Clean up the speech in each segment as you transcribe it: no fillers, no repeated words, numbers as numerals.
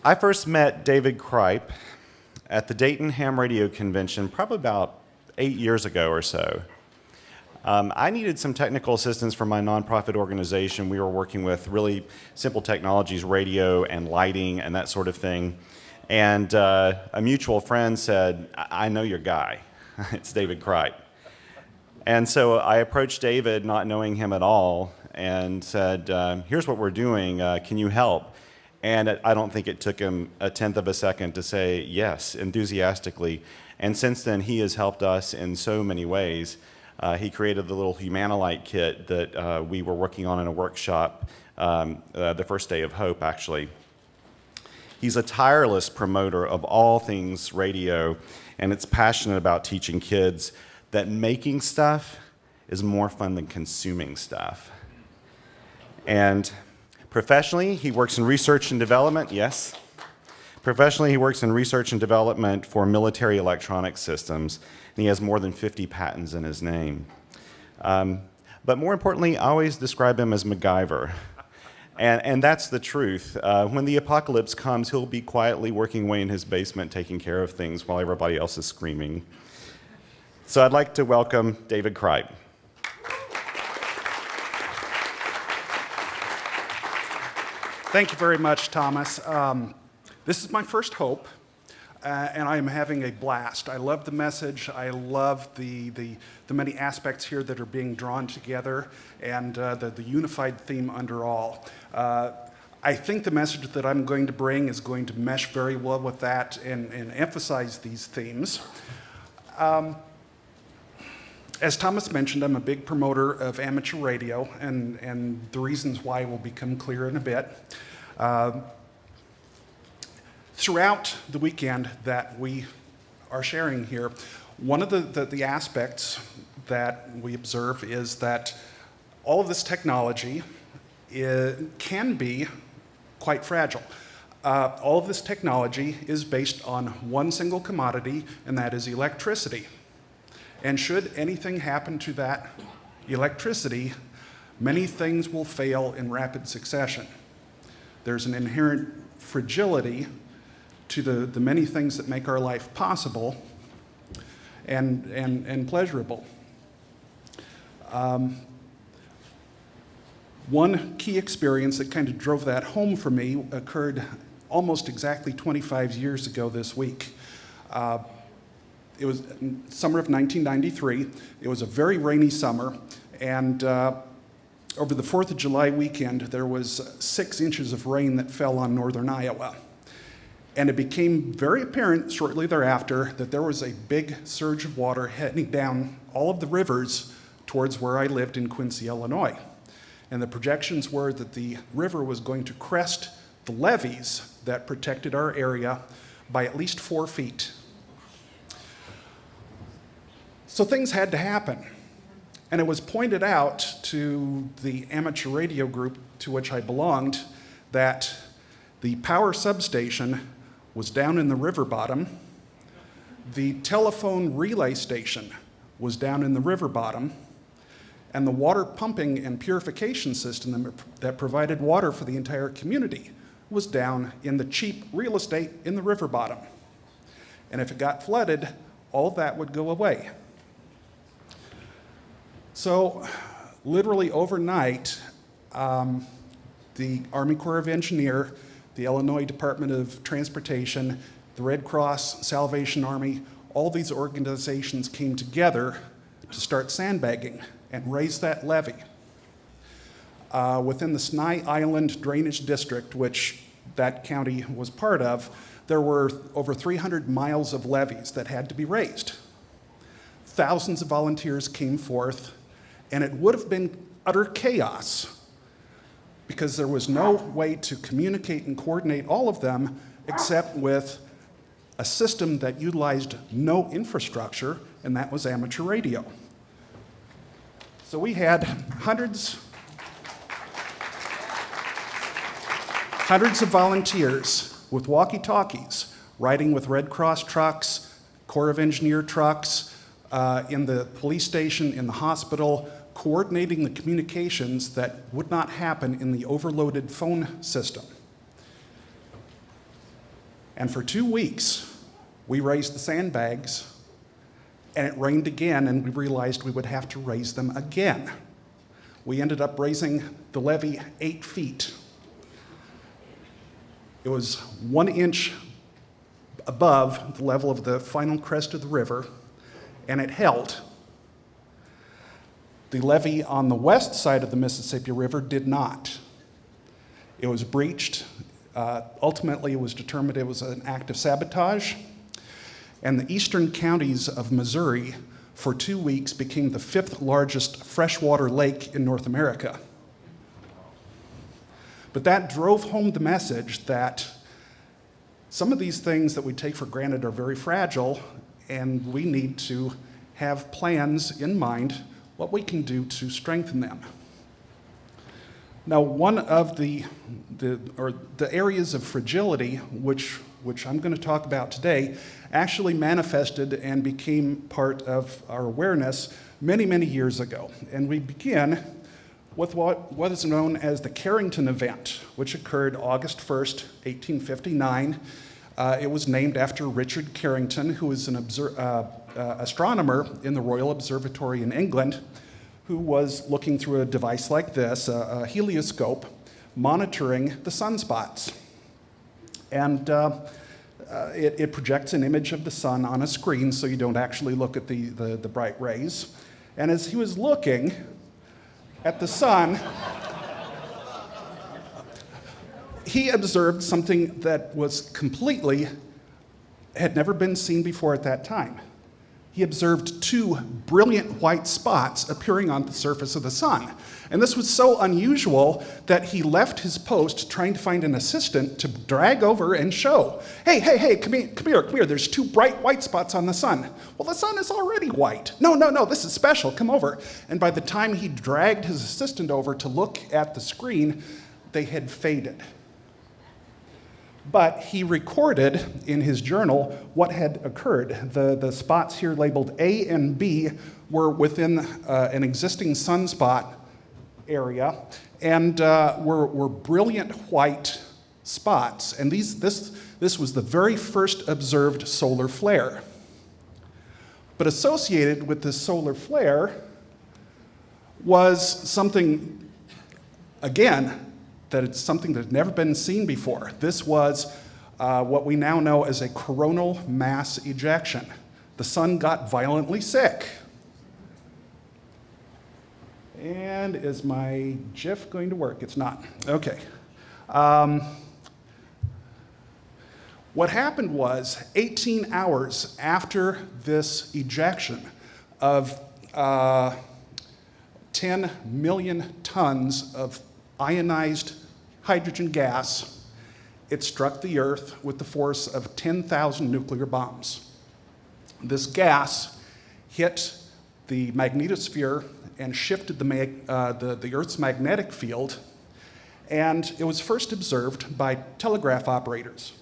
I first met David Cripe at the Dayton Ham Radio Convention probably about 8 years ago or so. I needed some technical assistance from my nonprofit organization. We were working with really simple technologies, radio and lighting and that sort of thing. And a mutual friend said, I know your guy. It's David Cripe. And so I approached David, not knowing him at all, and said, here's what we're doing. Can you help? And I don't think it took him a tenth of a second to say yes, enthusiastically. And since then, he has helped us in so many ways. He created the little Humanilite kit that we were working on in a workshop the first day of Hope, actually. He's a tireless promoter of all things radio, and it's passionate about teaching kids that making stuff is more fun than consuming stuff. And professionally, he works in research and development, yes. Professionally, he works in research and development for military electronic systems, and he has more than 50 patents in his name. But more importantly, I always describe him as MacGyver. And that's the truth. When the apocalypse comes, he'll be quietly working away in his basement taking care of things while everybody else is screaming. So I'd like to welcome David Cripe. Thank you very much, Thomas. This is my first Hope, and I am having a blast. I love the message. I love the many aspects here that are being drawn together, and the unified theme under all. I think the message that I'm going to bring is going to mesh very well with that and emphasize these themes. As Thomas mentioned, I'm a big promoter of amateur radio, and the reasons why will become clear in a bit. Throughout the weekend that we are sharing here, one of the aspects that we observe is that all of this technology can be quite fragile. All of this technology is based on one single commodity, and that is electricity. And should anything happen to that electricity, many things will fail in rapid succession. There's an inherent fragility to the many things that make our life possible and pleasurable. One key experience that kind of drove that home for me occurred almost exactly 25 years ago this week. It was summer of 1993. It was a very rainy summer, and over the 4th of July weekend, there was 6 inches of rain that fell on northern Iowa. And it became very apparent shortly thereafter that there was a big surge of water heading down all of the rivers towards where I lived in Quincy, Illinois. And the projections were that the river was going to crest the levees that protected our area by at least 4 feet. So things had to happen. And it was pointed out to the amateur radio group to which I belonged that the power substation was down in the river bottom. The telephone relay station was down in the river bottom. And the water pumping and purification system that provided water for the entire community was down in the cheap real estate in the river bottom. And if it got flooded, all that would go away. So literally overnight, the Army Corps of Engineers, the Illinois Department of Transportation, the Red Cross, Salvation Army, all these organizations came together to start sandbagging and raise that levee. Within the Sny Island Drainage District, which that county was part of, there were over 300 miles of levees that had to be raised. Thousands of volunteers came forth, and it would have been utter chaos because there was no way to communicate and coordinate all of them except with a system that utilized no infrastructure, and that was amateur radio. So we had hundreds of volunteers with walkie-talkies, riding with Red Cross trucks, Corps of Engineer trucks, in the police station, in the hospital, coordinating the communications that would not happen in the overloaded phone system. And for 2 weeks, we raised the sandbags, and it rained again, and we realized we would have to raise them again. We ended up raising the levee 8 feet. It was 1 inch above the level of the final crest of the river, and it held. The levee on the west side of the Mississippi River did not. It was breached. Ultimately, it was determined it was an act of sabotage. And the eastern counties of Missouri, for 2 weeks, became the 5th largest freshwater lake in North America. But that drove home the message that some of these things that we take for granted are very fragile, and we need to have plans in mind what we can do to strengthen them. Now, one of the areas of fragility, which I'm going to talk about today, actually manifested and became part of our awareness many, many years ago. And we begin with what is known as the Carrington event, which occurred August 1st, 1859. It was named after Richard Carrington, who was an astronomer in the Royal Observatory in England, who was looking through a device like this, a helioscope, monitoring the sunspots. And it projects an image of the sun on a screen, so you don't actually look at the bright rays. And as he was looking at the sun, he observed something that was had never been seen before at that time. He observed 2 brilliant white spots appearing on the surface of the sun. And this was so unusual that he left his post trying to find an assistant to drag over and show, hey, come here, there's 2 bright white spots on the sun. Well, the sun is already white. No, this is special, come over. And by the time he dragged his assistant over to look at the screen, they had faded. But he recorded in his journal what had occurred. The spots here labeled A and B were within an existing sunspot area and were brilliant white spots. And this was the very first observed solar flare. But associated with this solar flare was something, again, that it's something that had never been seen before. This was what we now know as a coronal mass ejection. The sun got violently sick. And is my GIF going to work? It's not. Okay. What happened was 18 hours after this ejection of 10 million tons of ionized hydrogen gas, it struck the Earth with the force of 10,000 nuclear bombs. This gas hit the magnetosphere and shifted the Earth's magnetic field, and it was first observed by telegraph operators.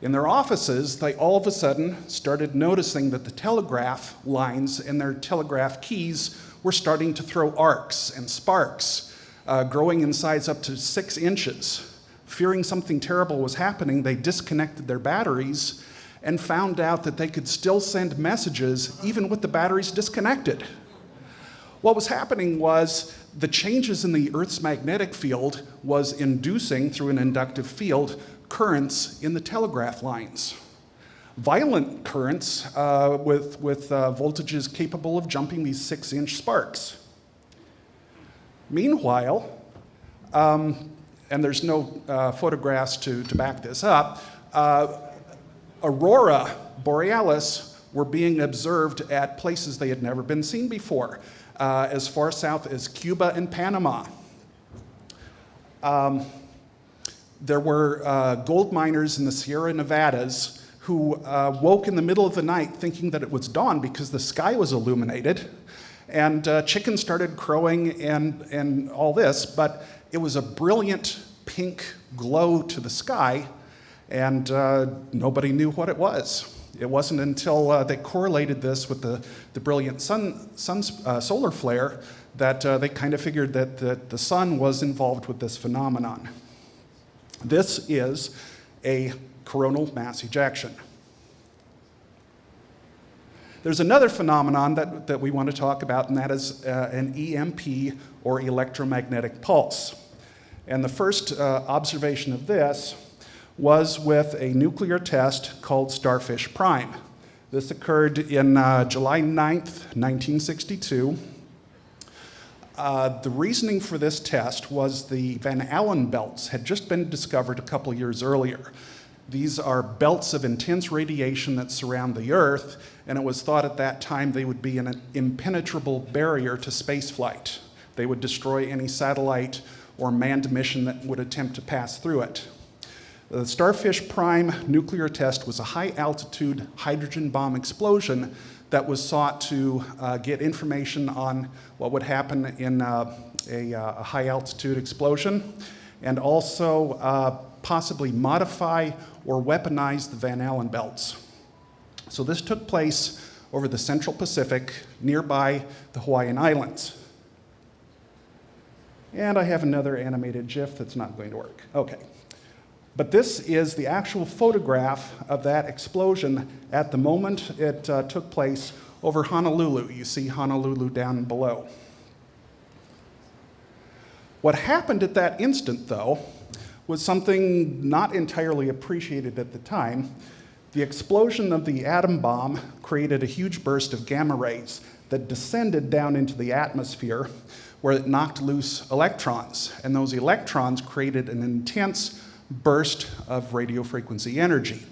In their offices, they all of a sudden started noticing that the telegraph lines and their telegraph keys were starting to throw arcs and sparks, growing in size up to 6 inches. Fearing something terrible was happening, they disconnected their batteries and found out that they could still send messages even with the batteries disconnected. What was happening was the changes in the Earth's magnetic field was inducing, through an inductive field, currents in the telegraph lines. Violent currents with voltages capable of jumping these 6-inch sparks. Meanwhile, and there's no photographs to back this up, aurora borealis were being observed at places they had never been seen before, as far south as Cuba and Panama. There were gold miners in the Sierra Nevadas who woke in the middle of the night thinking that it was dawn because the sky was illuminated, and chickens started crowing and all this, but it was a brilliant pink glow to the sky, and nobody knew what it was. It wasn't until they correlated this with the brilliant solar flare that they kind of figured that the sun was involved with this phenomenon. This is a coronal mass ejection. There's another phenomenon that we want to talk about, and that is an EMP, or electromagnetic pulse. And the first observation of this was with a nuclear test called Starfish Prime. This occurred in July 9th, 1962. The reasoning for this test was the Van Allen belts had just been discovered a couple years earlier. These are belts of intense radiation that surround the Earth, and it was thought at that time they would be an impenetrable barrier to spaceflight. They would destroy any satellite or manned mission that would attempt to pass through it. The Starfish Prime nuclear test was a high-altitude hydrogen bomb explosion that was sought to get information on what would happen in a high-altitude explosion, and also possibly modify or weaponize the Van Allen belts. So this took place over the Central Pacific, nearby the Hawaiian Islands. And I have another animated GIF that's not going to work. Okay. But this is the actual photograph of that explosion at the moment it took place over Honolulu. You see Honolulu down below. What happened at that instant, though, was something not entirely appreciated at the time. The explosion of the atom bomb created a huge burst of gamma rays that descended down into the atmosphere, where it knocked loose electrons. And those electrons created an intense burst of radio frequency energy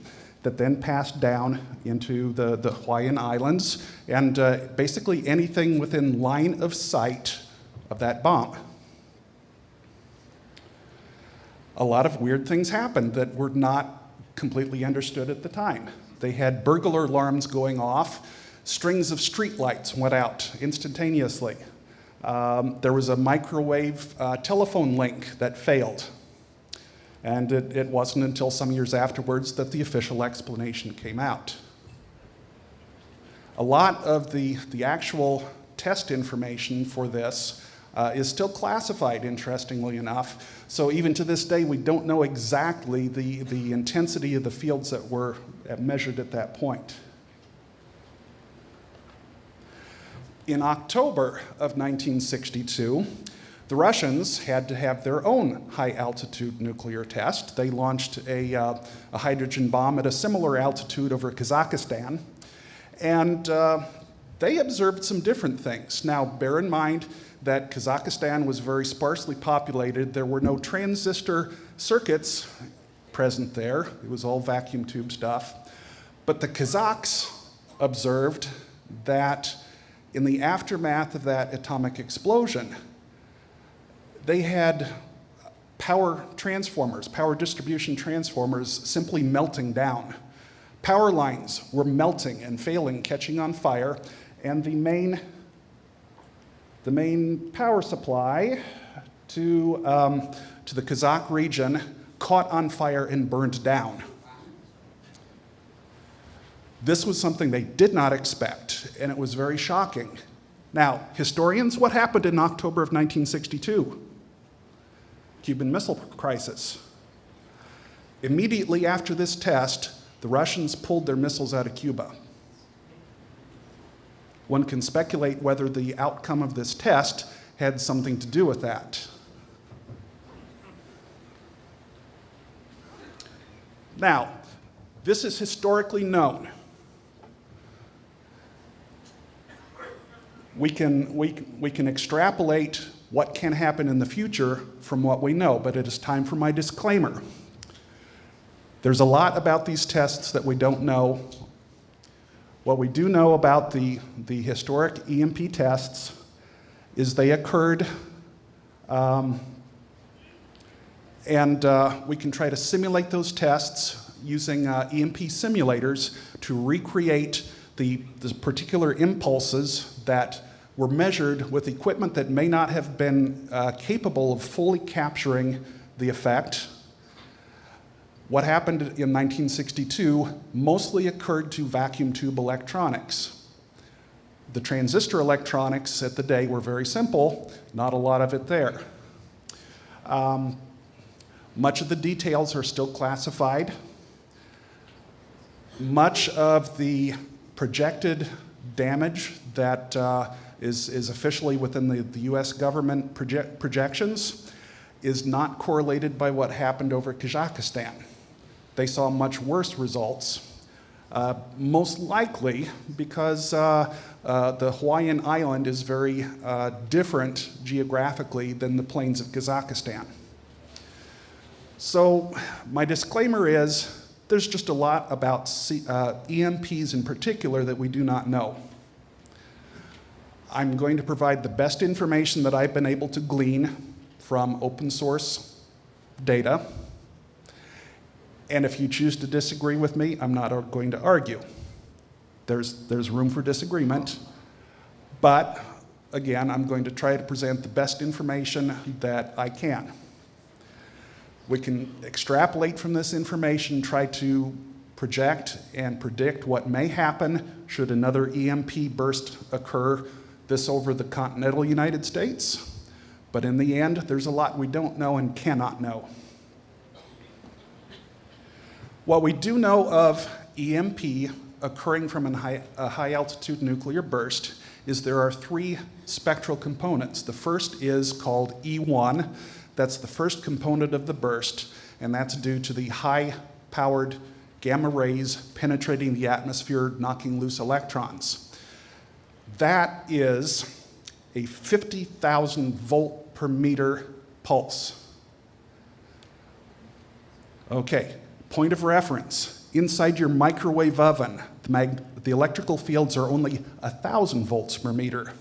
that then passed down into the Hawaiian Islands and basically anything within line of sight of that bomb. A lot of weird things happened that were not completely understood at the time. They had burglar alarms going off, strings of street lights went out instantaneously. There was a microwave telephone link that failed. And it wasn't until some years afterwards that the official explanation came out. A lot of the actual test information for this is still classified, interestingly enough. So even to this day, we don't know exactly the intensity of the fields that were measured at that point. In October of 1962, the Russians had to have their own high-altitude nuclear test. They launched a hydrogen bomb at a similar altitude over Kazakhstan, and they observed some different things. Now, bear in mind that Kazakhstan was very sparsely populated. There were no transistor circuits present there. It was all vacuum tube stuff. But the Kazakhs observed that in the aftermath of that atomic explosion, they had power transformers, power distribution transformers simply melting down. Power lines were melting and failing, catching on fire, and the main power supply to the Kazakh region caught on fire and burned down. This was something they did not expect, and it was very shocking. Now, historians, what happened in October of 1962? Cuban Missile Crisis. Immediately after this test, the Russians pulled their missiles out of Cuba. One can speculate whether the outcome of this test had something to do with that. Now, this is historically known. We can extrapolate what can happen in the future from what we know, but it is time for my disclaimer. There's a lot about these tests that we don't know. What we do know about the historic EMP tests is they occurred, and we can try to simulate those tests using EMP simulators to recreate the particular impulses that were measured with equipment that may not have been capable of fully capturing the effect. What happened in 1962 mostly occurred to vacuum tube electronics. The transistor electronics at the day were very simple, not a lot of it there. Much of the details are still classified. Much of the projected damage that is officially within the US government projections is not correlated by what happened over Kazakhstan. They saw much worse results, most likely because the Hawaiian island is very different geographically than the plains of Kazakhstan. So my disclaimer is there's just a lot about EMPs in particular that we do not know. I'm going to provide the best information that I've been able to glean from open source data. And if you choose to disagree with me, I'm not going to argue. There's room for disagreement. But again, I'm going to try to present the best information that I can. We can extrapolate from this information, try to project and predict what may happen should another EMP burst occur this over the continental United States. But in the end, there's a lot we don't know and cannot know. What we do know of EMP occurring from a high altitude nuclear burst is there are three spectral components. The first is called E1. That's the first component of the burst, and that's due to the high-powered gamma rays penetrating the atmosphere, knocking loose electrons. That is a 50,000 volt per meter pulse. Okay, point of reference. Inside your microwave oven, the electrical fields are only 1,000 volts per meter.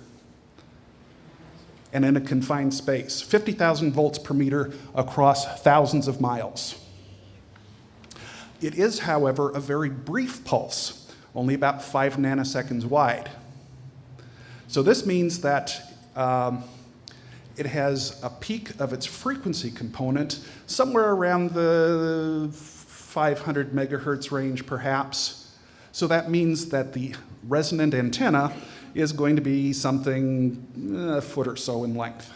And in a confined space, 50,000 volts per meter across thousands of miles. It is, however, a very brief pulse, only about 5 nanoseconds wide. So this means that it has a peak of its frequency component somewhere around the 500 megahertz range, perhaps. So that means that the resonant antenna is going to be something a foot or so in length.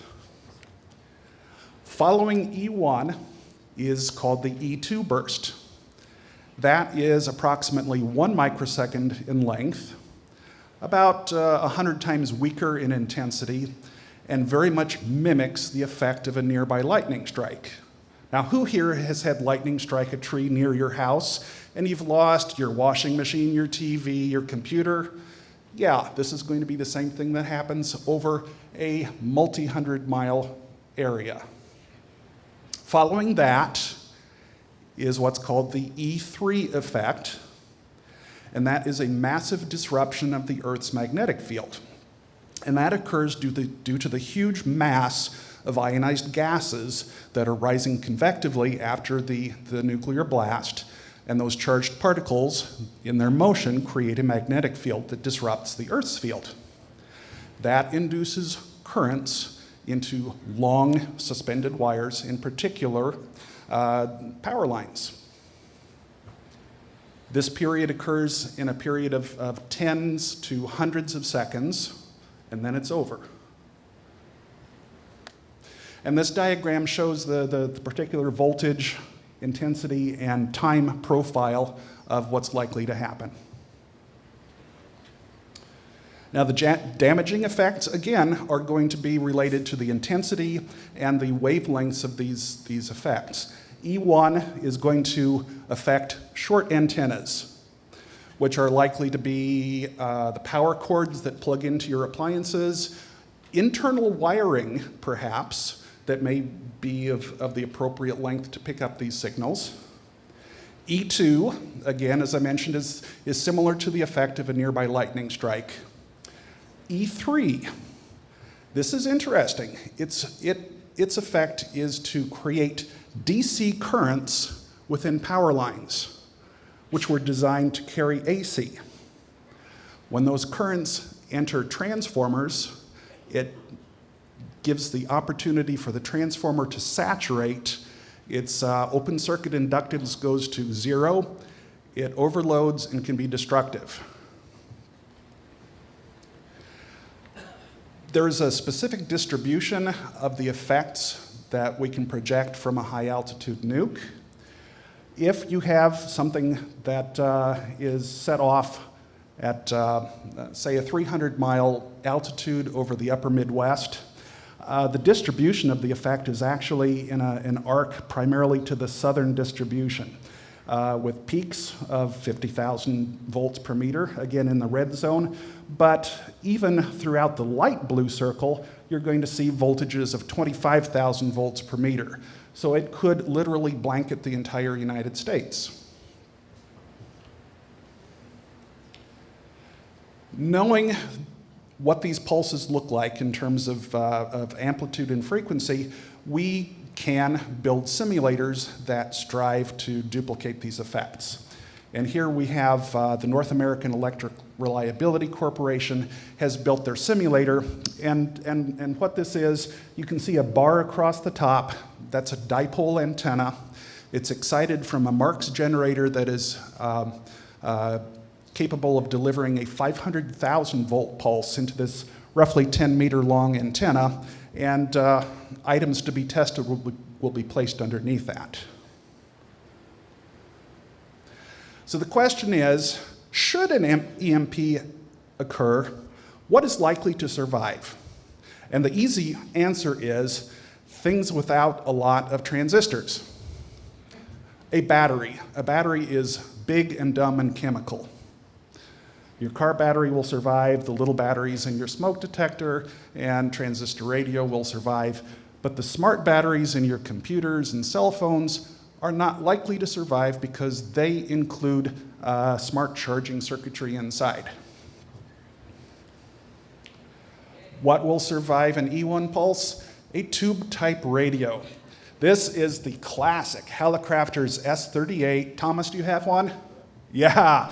Following E1 is called the E2 burst. That is approximately 1 microsecond in length, about 100 times weaker in intensity, and very much mimics the effect of a nearby lightning strike. Now, who here has had lightning strike a tree near your house and you've lost your washing machine, your TV, your computer? Yeah, this is going to be the same thing that happens over a multi-hundred-mile area. Following that is what's called the E3 effect, and that is a massive disruption of the Earth's magnetic field. And that occurs due to the huge mass of ionized gases that are rising convectively after the nuclear blast. And those charged particles, in their motion, create a magnetic field that disrupts the Earth's field. That induces currents into long suspended wires, in particular power lines. This period occurs in a period of tens to hundreds of seconds, and then it's over. And this diagram shows the particular voltage, intensity, and time profile of what's likely to happen. Now, the damaging effects, again, are going to be related to the intensity and the wavelengths of these effects. E1 is going to affect short antennas, which are likely to be the power cords that plug into your appliances, internal wiring, perhaps, that may be of the appropriate length to pick up these signals. E2, again, as I mentioned, is similar to the effect of a nearby lightning strike. E3, this is interesting. Its effect is to create DC currents within power lines, which were designed to carry AC. When those currents enter transformers, it gives the opportunity for the transformer to saturate. Its open circuit inductance goes to 0. It overloads and can be destructive. There's a specific distribution of the effects that we can project from a high altitude nuke. If you have something that is set off at, say, a 300-mile altitude over the upper Midwest, the distribution of the effect is actually in an arc primarily to the southern distribution, with peaks of 50,000 volts per meter, again in the red zone. But even throughout the light blue circle, you're going to see voltages of 25,000 volts per meter. So it could literally blanket the entire United States. Knowing what these pulses look like in terms of amplitude and frequency, we can build simulators that strive to duplicate these effects. And here we have the North American Electric Reliability Corporation has built their simulator. And what this is, you can see a bar across the top. That's a dipole antenna. It's excited from a Marx generator that is capable of delivering a 500,000 volt pulse into this roughly 10-meter long antenna. And items to be tested will be placed underneath that. So the question is, should an EMP occur, what is likely to survive? And the easy answer is things without a lot of transistors. A battery. A battery is big and dumb and chemical. Your car battery will survive, the little batteries in your smoke detector and transistor radio will survive, but the smart batteries in your computers and cell phones are not likely to survive because they include smart charging circuitry inside. What will survive an E1 pulse? A tube-type radio. This is the classic Hallicrafter's S38. Thomas, do you have one? Yeah.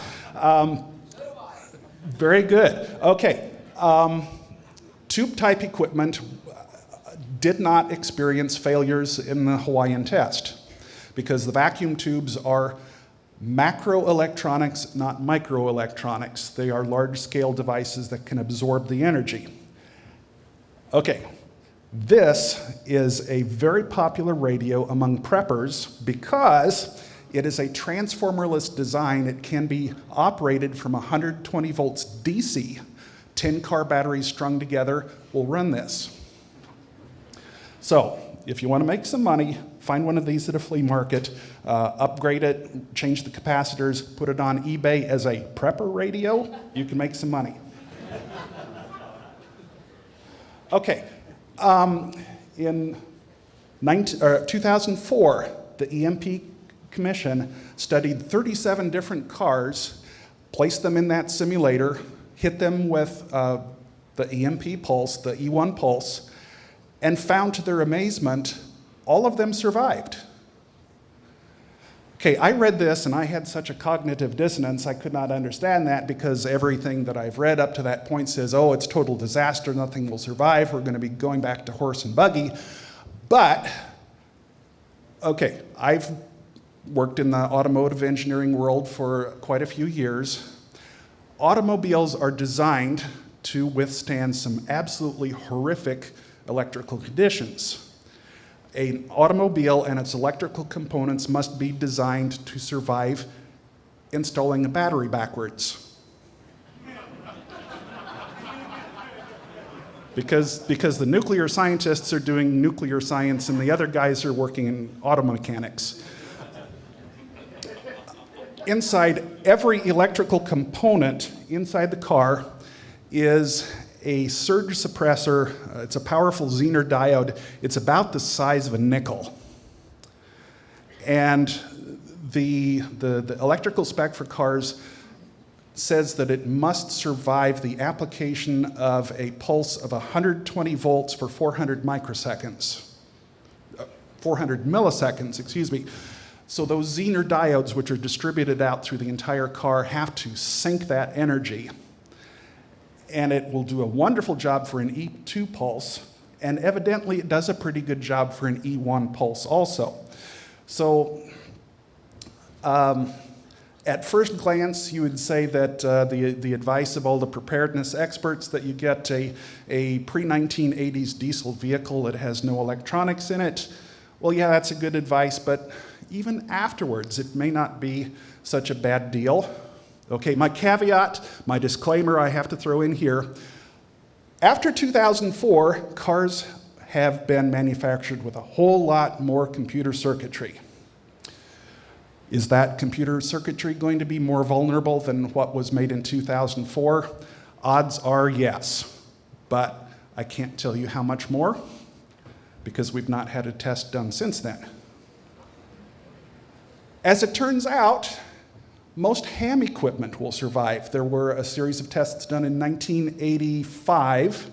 Very good. Okay. Tube-type equipment did not experience failures in the Hawaiian test because the vacuum tubes are macroelectronics, not microelectronics. They are large-scale devices that can absorb the energy. Okay, this is a very popular radio among preppers because it is a transformerless design. It can be operated from 120 volts DC. 10 car batteries strung together will run this. So, if you want to make some money, find one of these at a flea market, upgrade it, change the capacitors, put it on eBay as a prepper radio, you can make some money. Okay, in 2004, the EMP Commission studied 37 different cars, placed them in that simulator, hit them with the EMP pulse, the E1 pulse, and found to their amazement, all of them survived. Okay, I read this and I had such a cognitive dissonance, I could not understand that because everything that I've read up to that point says, oh, it's total disaster, nothing will survive, we're going to be going back to horse and buggy. But, okay, I've worked in the automotive engineering world for quite a few years. Automobiles are designed to withstand some absolutely horrific electrical conditions. An automobile and its electrical components must be designed to survive installing a battery backwards. Because the nuclear scientists are doing nuclear science and the other guys are working in auto mechanics. Inside every electrical component inside the car is a surge suppressor. It's a powerful Zener diode. It's about the size of a nickel. And the electrical spec for cars says that it must survive the application of a pulse of 120 volts for 400 microseconds. 400 milliseconds, excuse me. So those Zener diodes, which are distributed out through the entire car, have to sink that energy. And it will do a wonderful job for an E2 pulse, and evidently it does a pretty good job for an E1 pulse also. So at first glance, you would say that the advice of all the preparedness experts that you get a pre-1980s diesel vehicle that has no electronics in it, well, yeah, that's a good advice, but even afterwards, it may not be such a bad deal. Okay, my caveat, my disclaimer I have to throw in here. After 2004, cars have been manufactured with a whole lot more computer circuitry. Is that computer circuitry going to be more vulnerable than what was made in 2004? Odds are yes, but I can't tell you how much more because we've not had a test done since then. As it turns out, most ham equipment will survive. There were a series of tests done in 1985.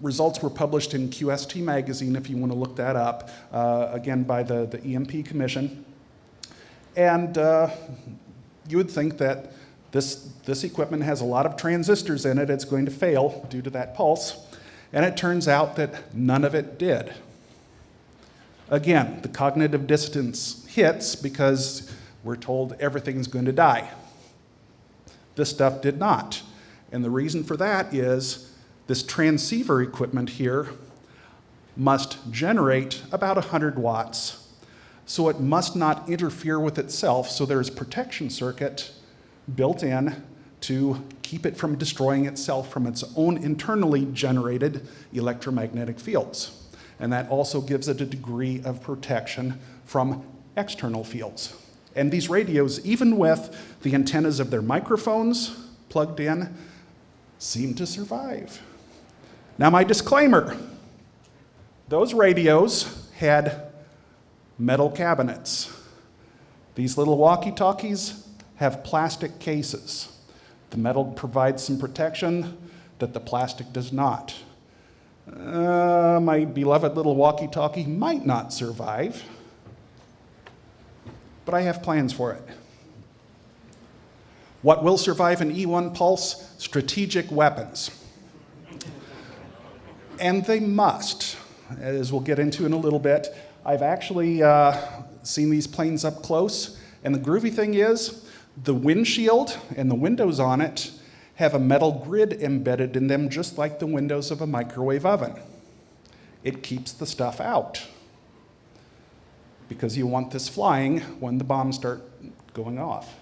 Results were published in QST magazine, if you want to look that up, again by the EMP Commission. And you would think that this equipment has a lot of transistors in it, it's going to fail due to that pulse. And it turns out that none of it did. Again, the cognitive dissonance hits because we're told everything's going to die. This stuff did not. And the reason for that is this transceiver equipment here must generate about 100 watts. So it must not interfere with itself, so there's a protection circuit built in to keep it from destroying itself from its own internally generated electromagnetic fields. And that also gives it a degree of protection from external fields. And these radios, even with the antennas of their microphones plugged in, seem to survive. Now, my disclaimer, those radios had metal cabinets. These little walkie-talkies have plastic cases. The metal provides some protection that the plastic does not. My beloved little walkie-talkie might not survive, but I have plans for it. What will survive an E1 pulse? Strategic weapons. And they must, as we'll get into in a little bit. I've actually seen these planes up close, and the groovy thing is, the windshield and the windows on it have a metal grid embedded in them, just like the windows of a microwave oven. It keeps the stuff out, because you want this flying when the bombs start going off.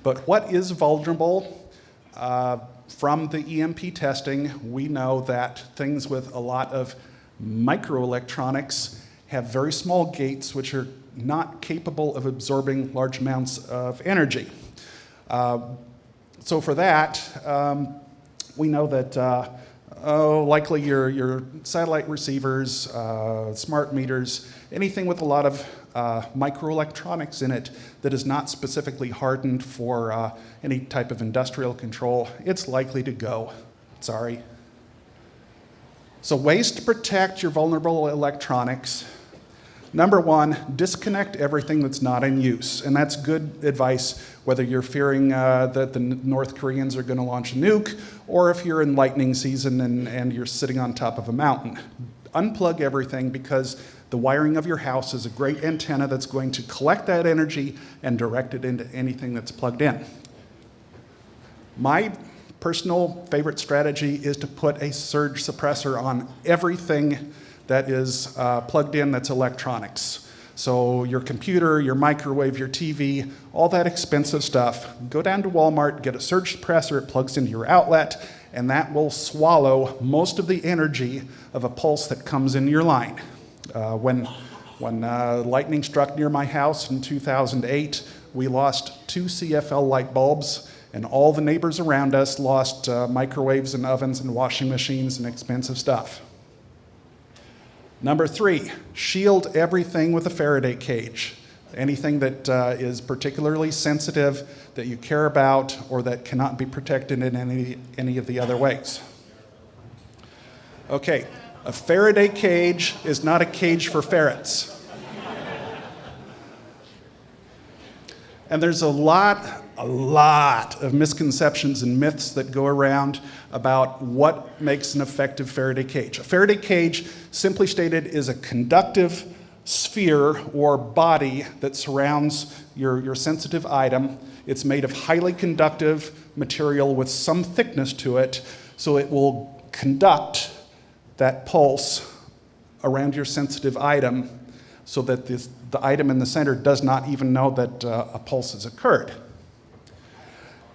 But what is vulnerable? From the EMP testing, we know that things with a lot of microelectronics have very small gates which are not capable of absorbing large amounts of energy. So for that, we know that likely your satellite receivers, smart meters, anything with a lot of microelectronics in it that is not specifically hardened for any type of industrial control, it's likely to go. Sorry. So ways to protect your vulnerable electronics. Number one, disconnect everything that's not in use. And that's good advice whether you're fearing that the North Koreans are going to launch a nuke, or if you're in lightning season and you're sitting on top of a mountain. Unplug everything, because the wiring of your house is a great antenna that's going to collect that energy and direct it into anything that's plugged in. My personal favorite strategy is to put a surge suppressor on everything that is plugged in that's electronics. So your computer, your microwave, your TV, all that expensive stuff, go down to Walmart, get a surge suppressor, it plugs into your outlet, and that will swallow most of the energy of a pulse that comes in your line. When lightning struck near my house in 2008, we lost 2 CFL light bulbs, and all the neighbors around us lost microwaves and ovens and washing machines and expensive stuff. Number 3, shield everything with a Faraday cage. Anything that is particularly sensitive, that you care about, or that cannot be protected in any of the other ways. Okay, a Faraday cage is not a cage for ferrets. And there's a lot of misconceptions and myths that go around about what makes an effective Faraday cage. A Faraday cage, simply stated, is a conductive sphere or body that surrounds your sensitive item. It's made of highly conductive material with some thickness to it, so it will conduct that pulse around your sensitive item so that the item in the center does not even know that a pulse has occurred.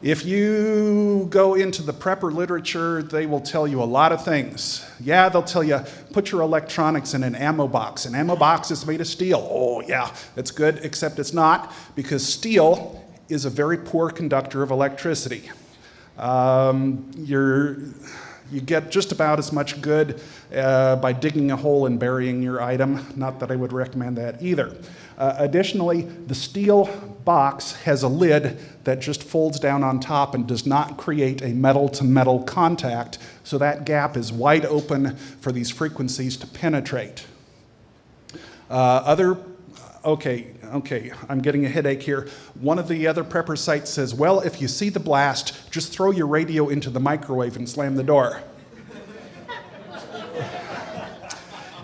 If you go into the prepper literature, they will tell you a lot of things. Yeah, they'll tell you, put your electronics in an ammo box. An ammo box is made of steel. Oh yeah, that's good, except it's not, because steel is a very poor conductor of electricity. You get just about as much good by digging a hole and burying your item. Not that I would recommend that either. Additionally, the steel box has a lid that just folds down on top and does not create a metal-to-metal contact, so that gap is wide open for these frequencies to penetrate. Okay, I'm getting a headache here. One of the other prepper sites says, well, if you see the blast, just throw your radio into the microwave and slam the door.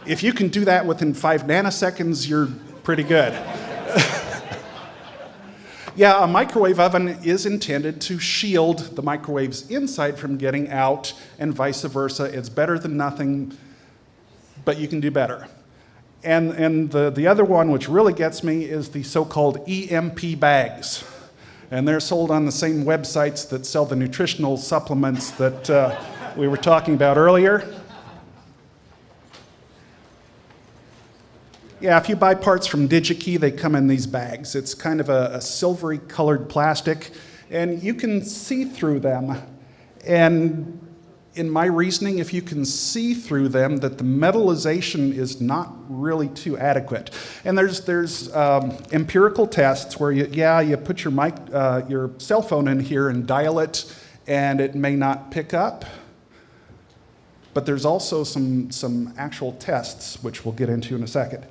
If you can do that within 5 nanoseconds, you're pretty good. Yeah, a microwave oven is intended to shield the microwave's inside from getting out, and vice versa. It's better than nothing, but you can do better. And the other one, which really gets me, is the so-called EMP bags. And they're sold on the same websites that sell the nutritional supplements that we were talking about earlier. Yeah, if you buy parts from DigiKey, they come in these bags. It's kind of a silvery colored plastic, and you can see through them. And in my reasoning, if you can see through them, that the metallization is not really too adequate. And there's empirical tests where you put your cell phone in here and dial it, and it may not pick up. But there's also some actual tests, which we'll get into in a second.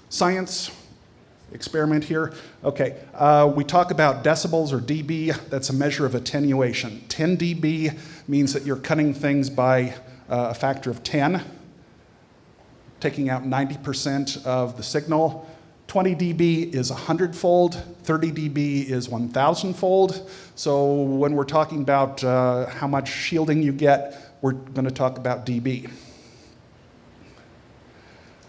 Science experiment here. Okay, we talk about decibels or dB. That's a measure of attenuation. 10 dB means that you're cutting things by a factor of 10, taking out 90% of the signal. 20 dB is 100-fold, 30 dB is 1,000-fold. So when we're talking about how much shielding you get, we're going to talk about dB.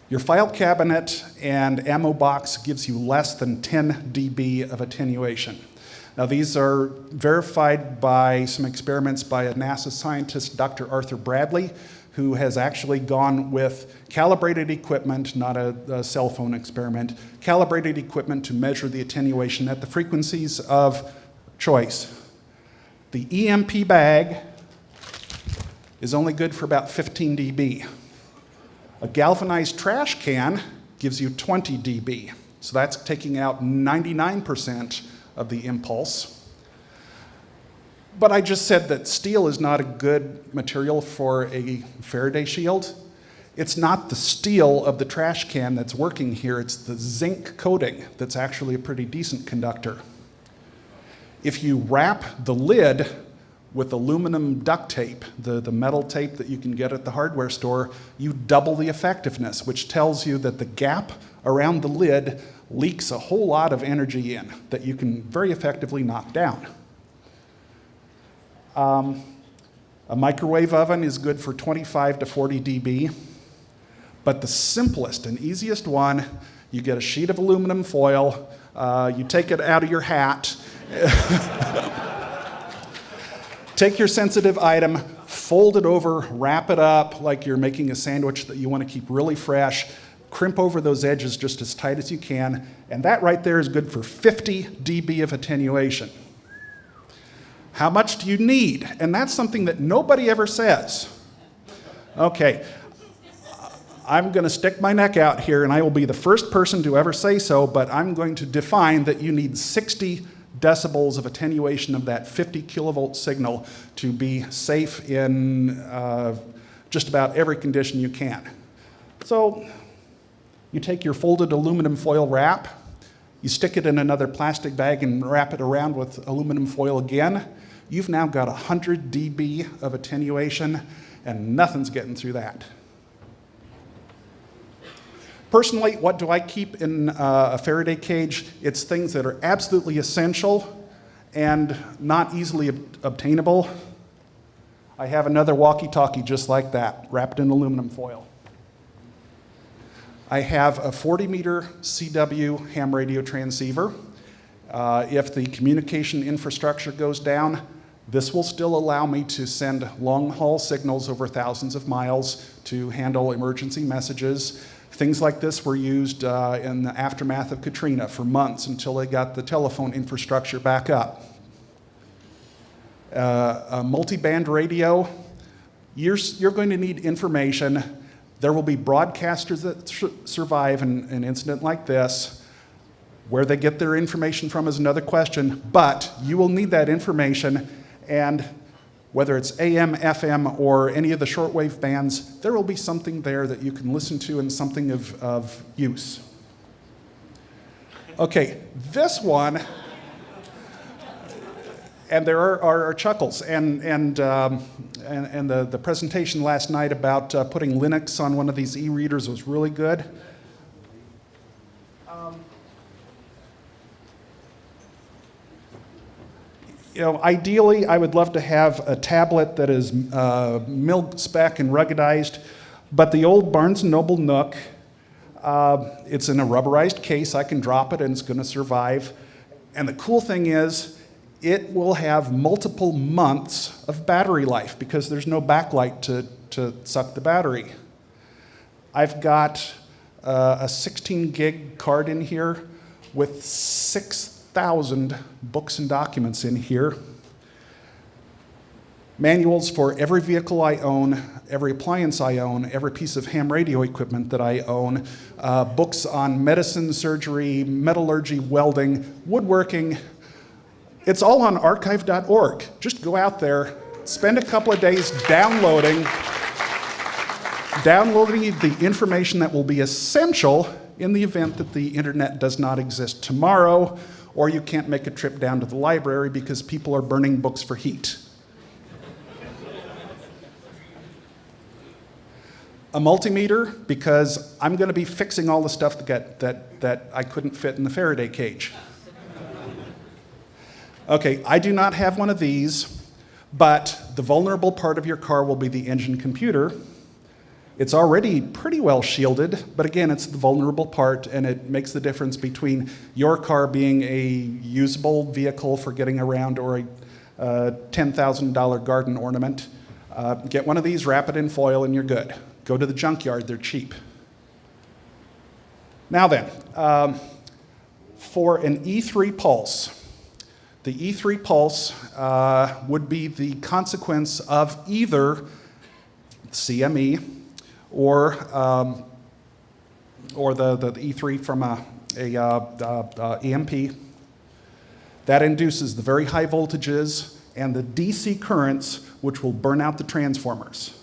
Your file cabinet and ammo box gives you less than 10 dB of attenuation. Now these are verified by some experiments by a NASA scientist, Dr. Arthur Bradley, who has actually gone with calibrated equipment, not a cell phone experiment, calibrated equipment to measure the attenuation at the frequencies of choice. The EMP bag is only good for about 15 dB. A galvanized trash can gives you 20 dB. So that's taking out 99% of the impulse. But I just said that steel is not a good material for a Faraday shield. It's not the steel of the trash can that's working here, it's the zinc coating that's actually a pretty decent conductor. If you wrap the lid with aluminum duct tape, the metal tape that you can get at the hardware store, you double the effectiveness, which tells you that the gap around the lid leaks a whole lot of energy in that you can very effectively knock down. A microwave oven is good for 25 to 40 dB, but the simplest and easiest one, you get a sheet of aluminum foil, you take it out of your hat, take your sensitive item, fold it over, wrap it up like you're making a sandwich that you want to keep really fresh, crimp over those edges just as tight as you can, and that right there is good for 50 dB of attenuation. How much do you need? And that's something that nobody ever says. Okay, I'm going to stick my neck out here, and I will be the first person to ever say so, but I'm going to define that you need 60 decibels of attenuation of that 50 kilovolt signal to be safe in just about every condition you can. So you take your folded aluminum foil wrap, you stick it in another plastic bag and wrap it around with aluminum foil again. You've now got 100 dB of attenuation, and nothing's getting through that. Personally, what do I keep in a Faraday cage? It's things that are absolutely essential and not easily obtainable. I have another walkie-talkie just like that, wrapped in aluminum foil. I have a 40-meter CW ham radio transceiver. If the communication infrastructure goes down, this will still allow me to send long-haul signals over thousands of miles to handle emergency messages. Things like this were used in the aftermath of Katrina for months until they got the telephone infrastructure back up. A multi-band radio, you're going to need information. There will be broadcasters that survive an incident like this. Where they get their information from is another question, but you will need that information, and whether it's AM, FM, or any of the shortwave bands, there will be something there that you can listen to and something of use. Okay, this one, and there are chuckles, and the presentation last night about putting Linux on one of these e-readers was really good. You know, ideally, I would love to have a tablet that is mil-spec and ruggedized, but the old Barnes & Noble Nook, it's in a rubberized case. I can drop it and it's going to survive. And the cool thing is, it will have multiple months of battery life because there's no backlight to suck the battery. I've got a 16 gig card in here with 6,000 books and documents in here. Manuals for every vehicle I own, every appliance I own, every piece of ham radio equipment that I own, books on medicine, surgery, metallurgy, welding, woodworking. It's all on archive.org. Just go out there, spend a couple of days downloading the information that will be essential in the event that the internet does not exist tomorrow, or you can't make a trip down to the library because people are burning books for heat. A multimeter, because I'm going to be fixing all the stuff that I couldn't fit in the Faraday cage. Okay, I do not have one of these, but the vulnerable part of your car will be the engine computer. It's already pretty well shielded, but again, it's the vulnerable part, and it makes the difference between your car being a usable vehicle for getting around or a $10,000 garden ornament. Get one of these, wrap it in foil, and you're good. Go to the junkyard, they're cheap. Now then, for an E3 pulse, the E3 pulse would be the consequence of either CME or the E3 from a EMP. That induces the very high voltages and the DC currents, which will burn out the transformers.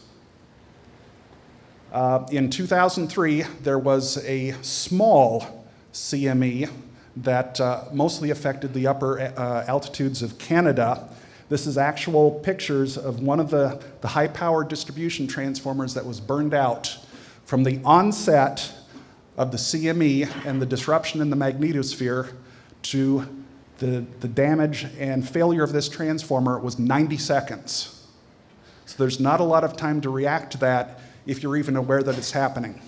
In 2003, there was a small CME that mostly affected the upper altitudes of Canada. This is actual pictures of one of the high-power distribution transformers that was burned out from the onset of the CME and the disruption in the magnetosphere to the damage and failure of this transformer was 90 seconds. So there's not a lot of time to react to that if you're even aware that it's happening.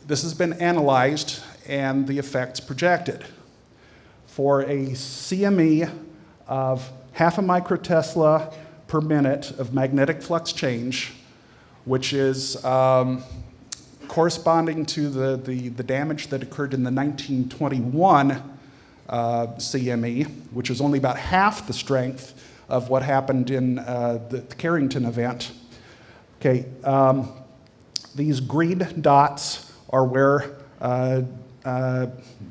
This has been analyzed and the effects projected. For a CME of half a microtesla per minute of magnetic flux change, which is corresponding to the damage that occurred in the 1921 CME, which is only about half the strength of what happened in the Carrington event. Okay, these green dots are where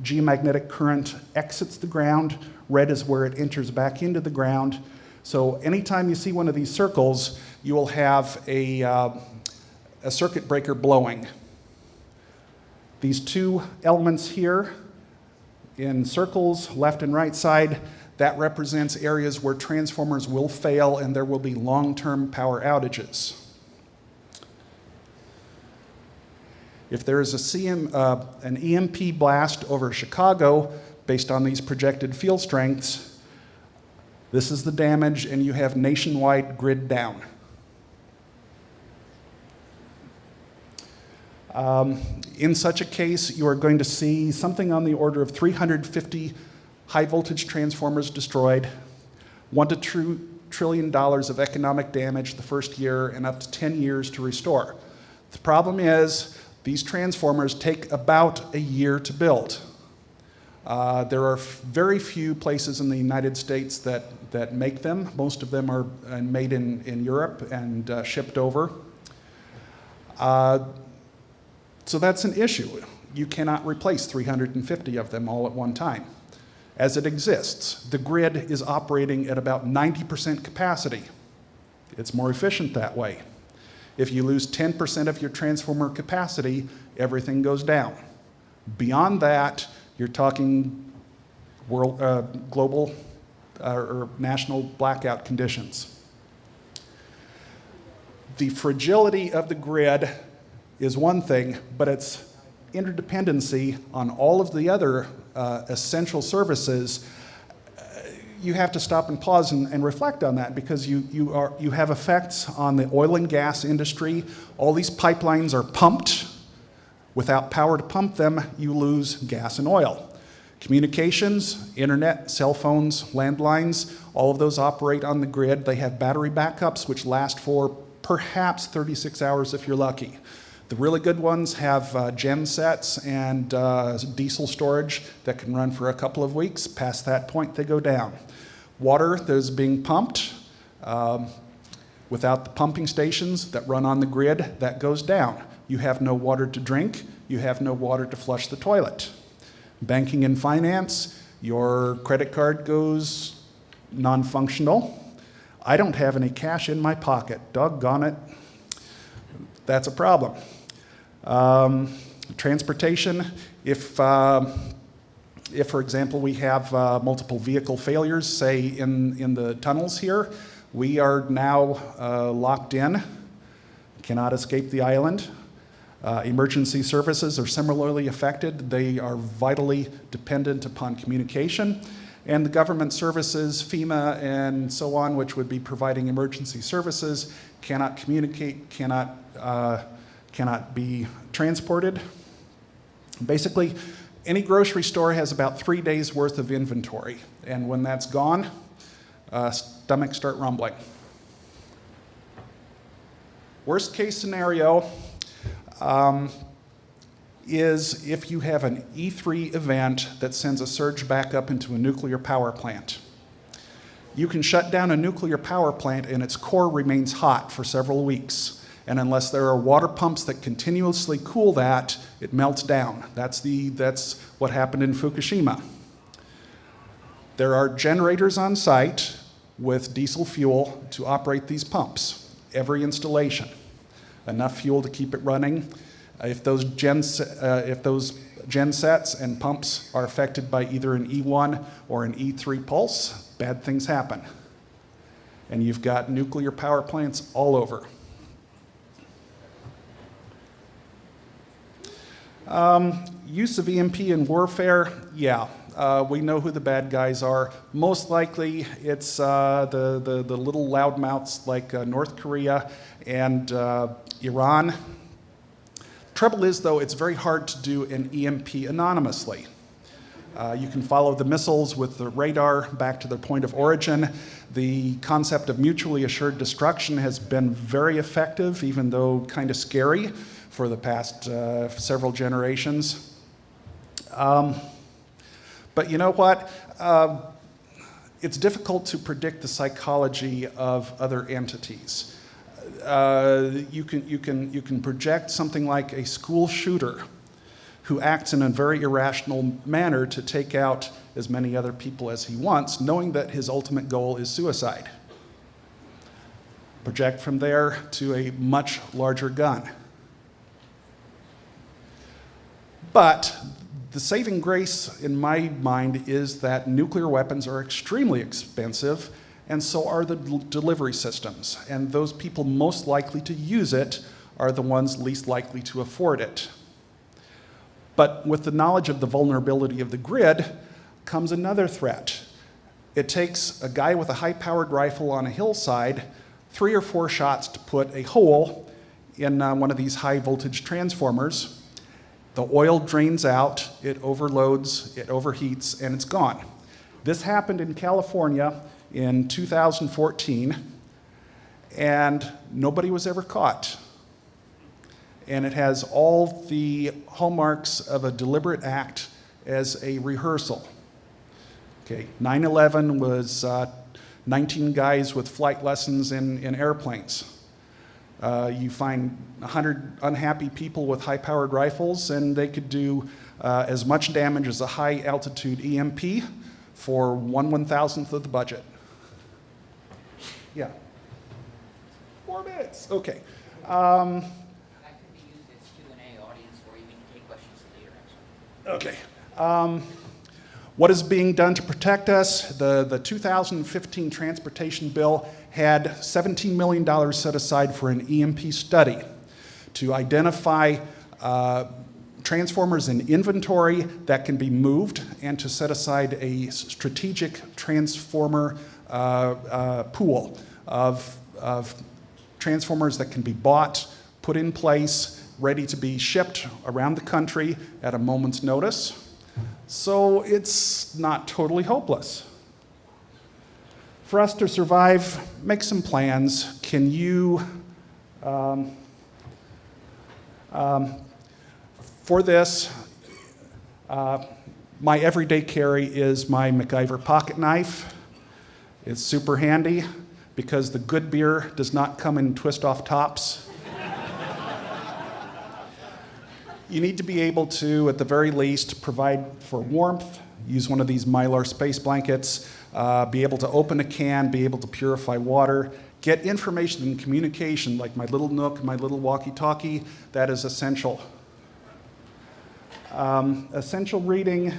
geomagnetic current exits the ground. Red is where it enters back into the ground. So anytime you see one of these circles, you will have a circuit breaker blowing. These two elements here in circles, left and right side, that represents areas where transformers will fail and there will be long-term power outages. If there is an EMP blast over Chicago based on these projected field strengths, this is the damage and you have nationwide grid down. In such a case, you are going to see something on the order of 350 high voltage transformers destroyed, $1 to $2 trillion of economic damage the first year, and up to 10 years to restore. The problem is, these transformers take about a year to build. There are very few places in the United States that make them. Most of them are made in Europe and shipped over. So that's an issue. You cannot replace 350 of them all at one time. As it exists, the grid is operating at about 90% capacity. It's more efficient that way. If you lose 10% of your transformer capacity, everything goes down. Beyond that, you're talking global or national blackout conditions. The fragility of the grid is one thing, but its interdependency on all of the other essential services, you have to stop and pause and reflect on that, because you have effects on the oil and gas industry. All these pipelines are pumped. Without power to pump them, you lose gas and oil. Communications, internet, cell phones, landlines, all of those operate on the grid. They have battery backups which last for perhaps 36 hours if you're lucky. The really good ones have gen sets and diesel storage that can run for a couple of weeks. Past that point, they go down. Water that is being pumped, without the pumping stations that run on the grid, that goes down. You have no water to drink. You have no water to flush the toilet. Banking and finance, your credit card goes non-functional. I don't have any cash in my pocket. Doggone it. That's a problem. Transportation, if for example, we have multiple vehicle failures, say in the tunnels here, we are now locked in, cannot escape the island. Emergency services are similarly affected. They are vitally dependent upon communication. And the government services, FEMA and so on, which would be providing emergency services, cannot communicate, cannot be transported. Basically, any grocery store has about 3 days worth of inventory. And when that's gone, stomachs start rumbling. Worst case scenario is if you have an E3 event that sends a surge back up into a nuclear power plant. You can shut down a nuclear power plant and its core remains hot for several weeks. And unless there are water pumps that continuously cool that, it melts down. That's what happened in Fukushima. There are generators on site with diesel fuel to operate these pumps, every installation. Enough fuel to keep it running. If those gen sets and pumps are affected by either an E1 or an E3 pulse, bad things happen. And you've got nuclear power plants all over. Use of EMP in warfare, yeah. We know who the bad guys are. Most likely, it's the little loudmouths like North Korea and Iran. Trouble is, though, it's very hard to do an EMP anonymously. You can follow the missiles with the radar back to their point of origin. The concept of mutually assured destruction has been very effective, even though kind of scary for the past several generations. But you know what? It's difficult to predict the psychology of other entities. You can project something like a school shooter who acts in a very irrational manner to take out as many other people as he wants, knowing that his ultimate goal is suicide. Project from there to a much larger gun. But the saving grace in my mind is that nuclear weapons are extremely expensive, and so are the delivery systems. And those people most likely to use it are the ones least likely to afford it. But with the knowledge of the vulnerability of the grid comes another threat. It takes a guy with a high-powered rifle on a hillside 3 or 4 shots to put a hole in one of these high voltage transformers. The oil drains out, it overloads, it overheats, and it's gone. This happened in California in 2014, and nobody was ever caught. And it has all the hallmarks of a deliberate act as a rehearsal. Okay, 9/11 was 19 guys with flight lessons in airplanes. You find 100 unhappy people with high-powered rifles, and they could do as much damage as a high-altitude EMP for 1/1000th of the budget. Yeah. 4 minutes. Okay. That could be used as Q&A audience, or you can take questions later. Okay. What is being done to protect us? The 2015 transportation bill had $17 million set aside for an EMP study to identify transformers in inventory that can be moved and to set aside a strategic transformer pool of transformers that can be bought, put in place, ready to be shipped around the country at a moment's notice. So it's not totally hopeless. For us to survive, make some plans. Can you, for this, my everyday carry is my MacGyver pocket knife. It's super handy because the good beer does not come in twist-off tops. You need to be able to, at the very least, provide for warmth, use one of these Mylar space blankets, be able to open a can, be able to purify water, get information and communication like my little Nook, my little walkie-talkie. That is essential. Essential reading,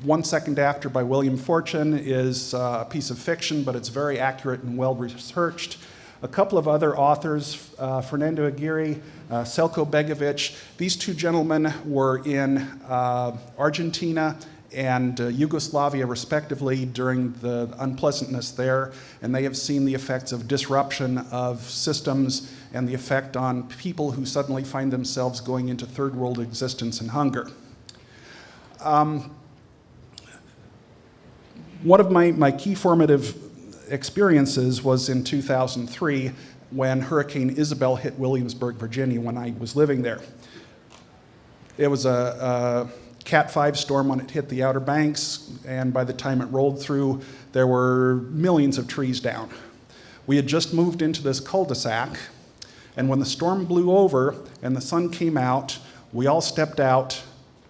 1 Second After by William Fortune is a piece of fiction, but it's very accurate and well-researched. A couple of other authors, Fernando Aguirre, Selko Begovic. These two gentlemen were in Argentina and Yugoslavia, respectively, during the unpleasantness there, and they have seen the effects of disruption of systems and the effect on people who suddenly find themselves going into third world existence and hunger. One of my key formative experiences was in 2003 when Hurricane Isabel hit Williamsburg, Virginia, when I was living there. It was a Cat 5 storm when it hit the Outer Banks, and by the time it rolled through, there were millions of trees down. We had just moved into this cul-de-sac, and when the storm blew over and the sun came out, we all stepped out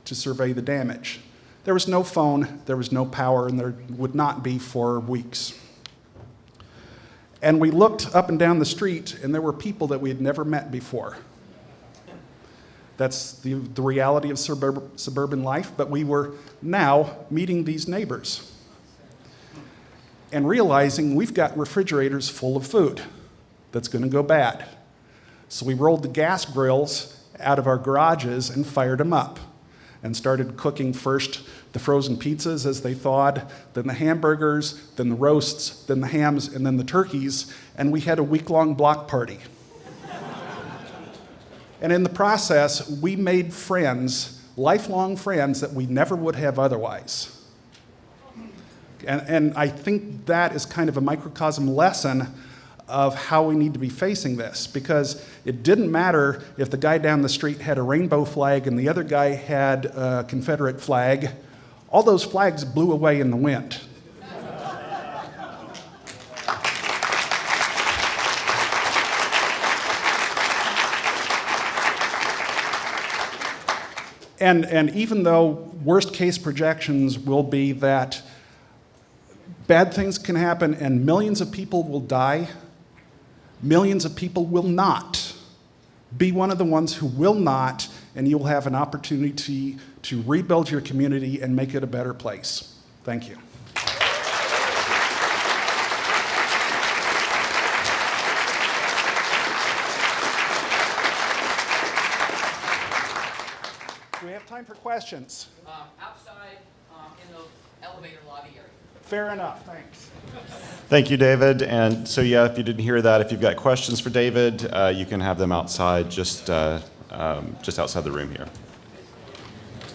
to survey the damage. There was no phone, there was no power, and there would not be for weeks. And we looked up and down the street, and there were people that we had never met before. That's the reality of suburban life, but we were now meeting these neighbors and realizing we've got refrigerators full of food that's going to go bad. So we rolled the gas grills out of our garages and fired them up and started cooking first the frozen pizzas as they thawed, then the hamburgers, then the roasts, then the hams, and then the turkeys, and we had a week-long block party. And in the process, we made friends, lifelong friends that we never would have otherwise. And I think that is kind of a microcosm lesson of how we need to be facing this, because it didn't matter if the guy down the street had a rainbow flag and the other guy had a Confederate flag. All those flags blew away in the wind. And even though worst case projections will be that bad things can happen and millions of people will die, millions of people will not. Be one of the ones who will not, and you'll have an opportunity to rebuild your community and make it a better place. Thank you. Do we have time for questions? Outside in the elevator lobby area. Fair enough, thanks. Thank you, David. And so, yeah, if you didn't hear that, if you've got questions for David, you can have them outside, just outside the room here.